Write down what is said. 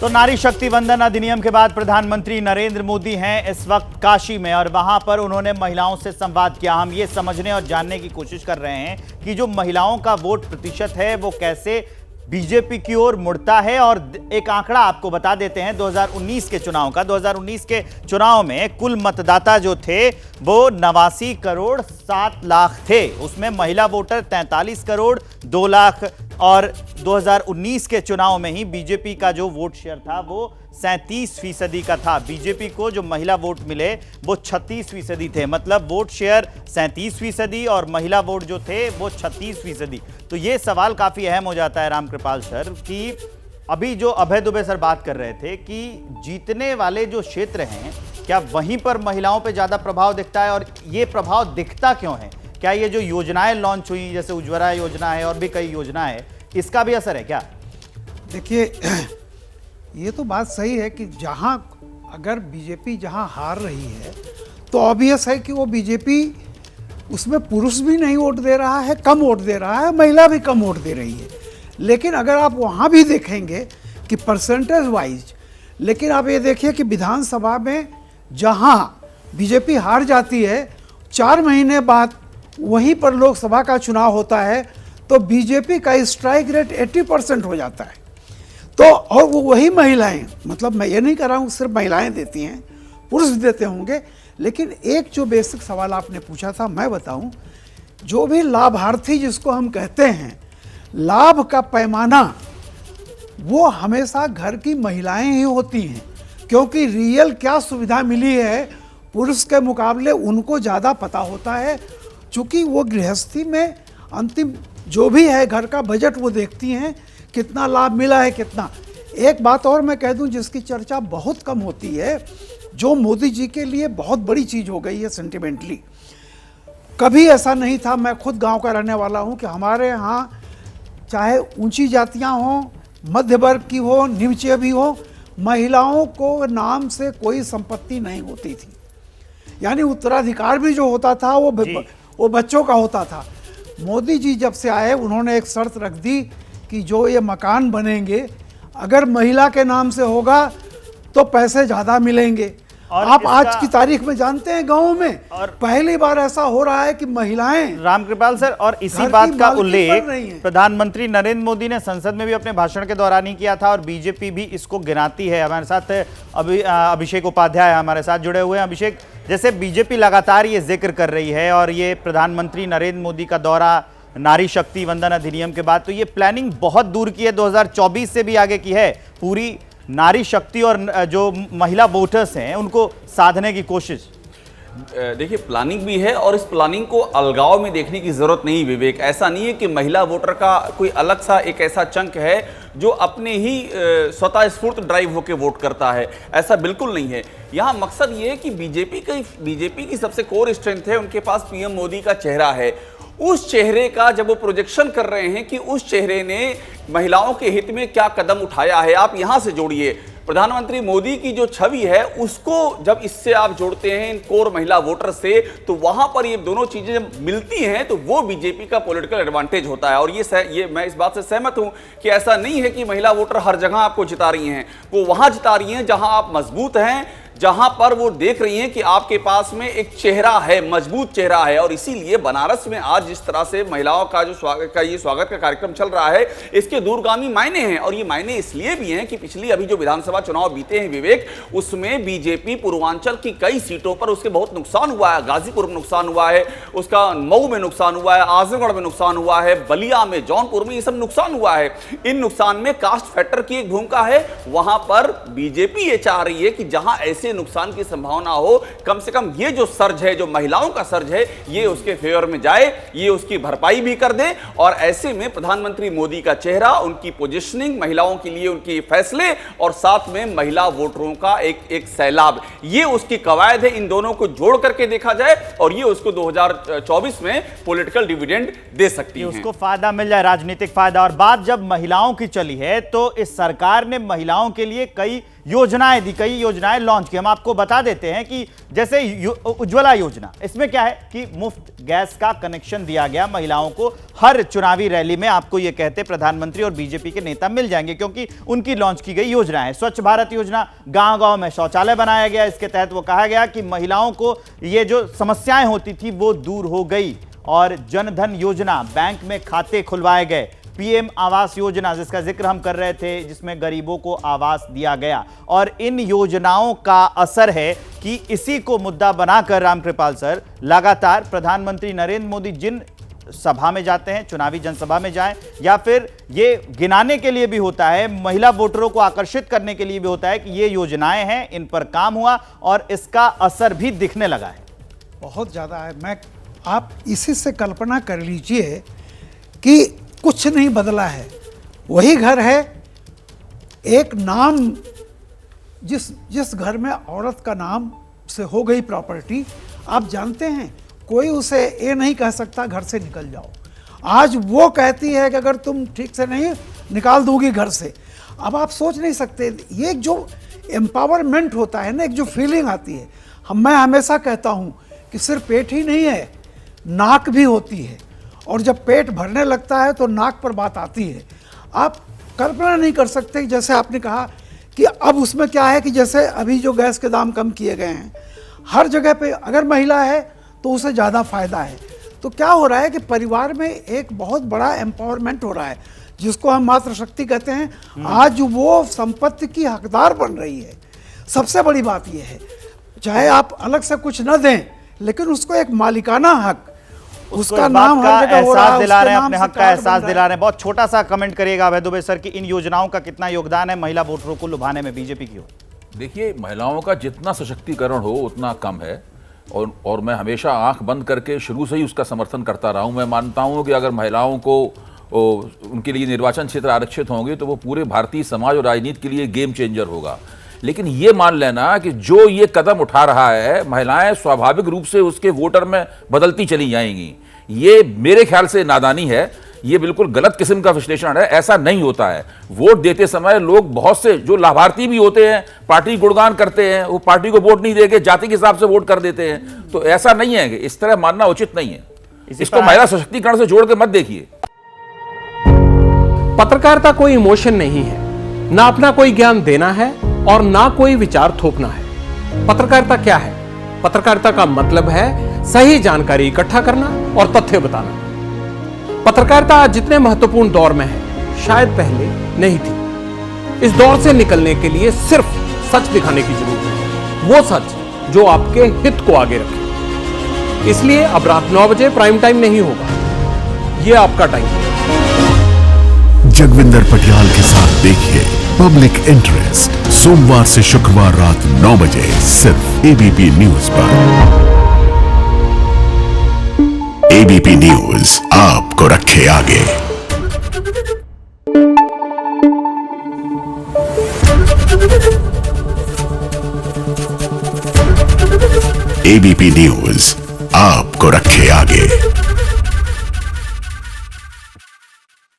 तो नारी शक्ति वंदन अधिनियम के बाद प्रधानमंत्री नरेंद्र मोदी हैं इस वक्त काशी में और वहां पर उन्होंने महिलाओं से संवाद किया। हम ये समझने और जानने की कोशिश कर रहे हैं कि जो महिलाओं का वोट प्रतिशत है वो कैसे बीजेपी की ओर मुड़ता है। और एक आंकड़ा आपको बता देते हैं 2019 के चुनाव का। 2019 के चुनाव में कुल मतदाता जो थे वो 89 करोड़ 7 लाख थे, उसमें महिला वोटर 43 करोड़ 2 लाख और 2019 के चुनाव में ही बीजेपी का जो वोट शेयर था वो 37% का था। बीजेपी को जो महिला वोट मिले वो 36% थे, मतलब वोट शेयर 37% और महिला वोट जो थे वो 36%। तो ये सवाल काफी अहम हो जाता है रामकृपाल सर कि अभी जो अभय दुबे सर बात कर रहे थे कि जीतने वाले जो क्षेत्र हैं क्या वहीं पर महिलाओं पर ज्यादा प्रभाव दिखता है, और ये प्रभाव दिखता क्यों है? क्या ये जो योजनाएं लॉन्च हुई जैसे उज्ज्वला योजना है और भी कई योजनाएं, इसका भी असर है क्या? देखिए, ये तो बात सही है कि जहां अगर बीजेपी जहां हार रही है तो ऑब्वियस है कि वो बीजेपी उसमें पुरुष भी नहीं वोट दे रहा है, कम वोट दे रहा है, महिला भी कम वोट दे रही है। लेकिन अगर आप वहां भी देखेंगे कि परसेंटेज वाइज, लेकिन आप ये देखिए कि विधानसभा में जहां बीजेपी हार जाती है 4 महीने बाद वहीं पर लोकसभा का चुनाव होता है तो बीजेपी का स्ट्राइक रेट 80% हो जाता है। तो और वो वही महिलाएं, मतलब मैं ये नहीं कह रहा हूँ सिर्फ महिलाएं देती हैं, पुरुष भी देते होंगे। लेकिन एक जो बेसिक सवाल आपने पूछा था, मैं बताऊं, जो भी लाभार्थी जिसको हम कहते हैं, लाभ का पैमाना वो हमेशा घर की महिलाएं ही होती हैं, क्योंकि रियल क्या सुविधा मिली है पुरुष के मुकाबले उनको ज़्यादा पता होता है, चूँकि वो गृहस्थी में अंतिम जो भी है घर का बजट वो देखती हैं, कितना लाभ मिला है कितना। एक बात और मैं कह दूं जिसकी चर्चा बहुत कम होती है, जो मोदी जी के लिए बहुत बड़ी चीज़ हो गई है सेंटिमेंटली। कभी ऐसा नहीं था, मैं खुद गांव का रहने वाला हूं, कि हमारे यहाँ चाहे ऊंची जातियां हों, मध्य वर्ग की हो, निम्न भी हो, महिलाओं को नाम से कोई संपत्ति नहीं होती थी। यानी उत्तराधिकार भी जो होता था वो बच्चों का होता था। मोदी जी जब से आए उन्होंने एक शर्त रख दी कि जो ये मकान बनेंगे अगर महिला के नाम से होगा तो पैसे ज़्यादा मिलेंगे। और आप आज की तारीख में जानते हैं गाँव में और पहली बार ऐसा हो रहा है कि महिलाएं, रामकृपाल सर, और इसी बात का उल्लेख प्रधानमंत्री नरेंद्र मोदी ने संसद में भी अपने भाषण के दौरान ही किया था और बीजेपी भी इसको गिनाती है। हमारे साथ अभिषेक उपाध्याय हमारे साथ जुड़े हुए हैं। अभिषेक, जैसे बीजेपी लगातार ये जिक्र कर रही है और ये प्रधानमंत्री नरेंद्र मोदी का दौरा नारी शक्ति वंदन अधिनियम के बाद, तो ये प्लानिंग बहुत दूर की है, 2024 से भी आगे की है, पूरी नारी शक्ति और जो महिला वोटर्स हैं उनको साधने की कोशिश। देखिए, प्लानिंग भी है और इस प्लानिंग को अलगाव में देखने की जरूरत नहीं विवेक। ऐसा नहीं है कि महिला वोटर का कोई अलग सा एक ऐसा चंक है जो अपने ही स्वतः स्फूर्त ड्राइव होकर वोट करता है, ऐसा बिल्कुल नहीं है। यहाँ मकसद ये है कि बीजेपी की सबसे कोर स्ट्रेंथ है, उनके पास पीएम मोदी का चेहरा है। उस चेहरे का जब वो प्रोजेक्शन कर रहे हैं कि उस चेहरे ने महिलाओं के हित में क्या कदम उठाया है, आप यहां से जोड़िए प्रधानमंत्री मोदी की जो छवि है उसको जब इससे आप जोड़ते हैं इन कोर महिला वोटर से, तो वहां पर ये दोनों चीजें जब मिलती हैं तो वो बीजेपी का पॉलिटिकल एडवांटेज होता है। और ये मैं इस बात से सहमत हूं कि ऐसा नहीं है कि महिला वोटर हर जगह आपको जिता रही हैं, वो वहां जिता रही हैं जहां आप मजबूत हैं, जहां पर वो देख रही हैं कि आपके पास में एक चेहरा है, मजबूत चेहरा है। और इसीलिए बनारस में आज जिस तरह से महिलाओं का जो स्वागत का कार्यक्रम चल रहा है, इसके दूरगामी मायने हैं। और ये मायने इसलिए भी हैं कि पिछली अभी जो विधानसभा चुनाव बीते हैं विवेक, उसमें बीजेपी पूर्वांचल की कई सीटों पर उसके बहुत नुकसान हुआ है। गाजीपुर में नुकसान हुआ है, उसका मऊ में नुकसान हुआ है, आजमगढ़ में नुकसान हुआ है, बलिया में, जौनपुर में, ये सब नुकसान हुआ है। इन नुकसान में कास्ट फैक्टर की एक भूमिका है। वहां पर बीजेपी ये चाह रही है कि जहां ऐसे नुकसान की संभावना हो, कम से कम ये जो सर्ज है, जो महिलाओं का सर्ज है, ये उसके फेवर में जाए, ये उसकी भरपाई भी कर दे। और ऐसे में प्रधानमंत्री मोदी का चेहरा, उनकी पोजीशनिंग, महिलाओं के लिए उनके फैसले और साथ में महिला वोटरों का एक सैलाब, ये उसकी कवायद है। इन दोनों को जोड़ करके देखा जाए और ये उसको 2024 में पॉलिटिकल डिविडेंड दे सकती है, उसको फायदा मिल जाए, राजनीतिक फायदा। और बात जब महिलाओं की चली है तो इस सरकार ने महिलाओं के लिए कई योजनाएं दी, कई योजनाएं लॉन्च की। हम आपको बता देते हैं कि जैसे उज्ज्वला योजना, इसमें क्या है कि मुफ्त गैस का कनेक्शन दिया गया महिलाओं को। हर चुनावी रैली में आपको यह कहते प्रधानमंत्री और बीजेपी के नेता मिल जाएंगे, क्योंकि उनकी लॉन्च की गई योजना है। स्वच्छ भारत योजना, गांव-गांव में शौचालय बनाया गया। इसके तहत वो कहा गया कि महिलाओं को ये जो समस्याएं होती थी वो दूर हो गई। और जनधन योजना, बैंक में खाते खुलवाए गए। पीएम आवास योजना, जिसका जिक्र हम कर रहे थे, जिसमें गरीबों को आवास दिया गया। और इन योजनाओं का असर है कि इसी को मुद्दा बनाकर रामकृपाल सर लगातार प्रधानमंत्री नरेंद्र मोदी जिन सभा में जाते हैं, चुनावी जनसभा में जाएं, या फिर ये गिनाने के लिए भी होता है, महिला वोटरों को आकर्षित करने के लिए भी होता है कि ये योजनाएं हैं, इन पर काम हुआ और इसका असर भी दिखने लगा है। बहुत ज़्यादा है। आप इसी से कल्पना कर लीजिए कि कुछ नहीं बदला है, वही घर है। एक नाम, जिस घर में औरत का नाम से हो गई प्रॉपर्टी, आप जानते हैं कोई उसे ये नहीं कह सकता घर से निकल जाओ। आज वो कहती है कि अगर तुम ठीक से नहीं, निकाल दूंगी घर से। अब आप सोच नहीं सकते, ये जो एम्पावरमेंट होता है ना, एक जो फीलिंग आती है। मैं हमेशा कहता हूँ कि सिर्फ पेट ही नहीं है, नाक भी होती है। और जब पेट भरने लगता है तो नाक पर बात आती है। आप कल्पना नहीं कर सकते, जैसे आपने कहा कि अब उसमें क्या है कि जैसे अभी जो गैस के दाम कम किए गए हैं, हर जगह पे अगर महिला है तो उसे ज़्यादा फायदा है। तो क्या हो रहा है कि परिवार में एक बहुत बड़ा एम्पावरमेंट हो रहा है, जिसको हम मातृशक्ति कहते हैं। आज वो संपत्ति की हकदार बन रही है। सबसे बड़ी बात यह है, चाहे आप अलग से कुछ न दें, लेकिन उसको एक मालिकाना हक, उसका नाम हर जगह हो रहा है, एहसास दिला रहे हैं, अपने उसके हक का नाम से एहसास कार्ड बन दिला रहे हैं। बहुत छोटा सा कमेंट करिएगा अभय दुबे सर कि इन योजनाओं का कितना योगदान है महिला वोटरों को लुभाने में बीजेपी की ओर। देखिए, महिलाओं का जितना सशक्तिकरण हो उतना कम है। और मैं हमेशा आंख बंद करके शुरू से ही उसका समर्थन करता रहा हूं। मैं मानता हूं कि अगर महिलाओं को उनके लिए निर्वाचन क्षेत्र आरक्षित होंगे तो वो पूरे भारतीय समाज और राजनीति के लिए गेम चेंजर होगा। लेकिन ये मान लेना कि जो ये कदम उठा रहा है, महिलाएं स्वाभाविक रूप से उसके वोटर में बदलती चली जाएंगी, ये मेरे ख्याल से नादानी है। ये बिल्कुल गलत किस्म का विश्लेषण है। ऐसा नहीं होता है। वोट देते समय लोग, बहुत से जो लाभार्थी भी होते हैं, पार्टी गुणगान करते हैं, वो पार्टी को वोट नहीं देके जाति के हिसाब से वोट कर देते हैं। तो ऐसा नहीं है कि इस तरह मानना उचित नहीं है। इसको महिला सशक्तिकरण से जोड़ के मत देखिए। पत्रकारिता कोई इमोशन नहीं है, ना अपना कोई ज्ञान देना है और ना कोई विचार थोपना है। पत्रकारिता क्या है? पत्रकारिता का मतलब है सही जानकारी इकट्ठा करना और तथ्य बताना। पत्रकारिता आज जितने महत्वपूर्ण दौर में है, शायद पहले नहीं थी। इस दौर से निकलने के लिए सिर्फ सच दिखाने की जरूरत है, वो सच जो आपके हित को आगे रखे। इसलिए अब रात 9 बजे प्राइम टाइम नहीं होगा, ये आपका टाइम है। जगविंदर पटियाल के साथ देखिए पब्लिक इंटरेस्ट, सोमवार से शुक्रवार रात 9 बजे सिर्फ एबीपी न्यूज पर। एबीपी न्यूज आपको रखे आगे। एबीपी न्यूज आपको रखे आगे।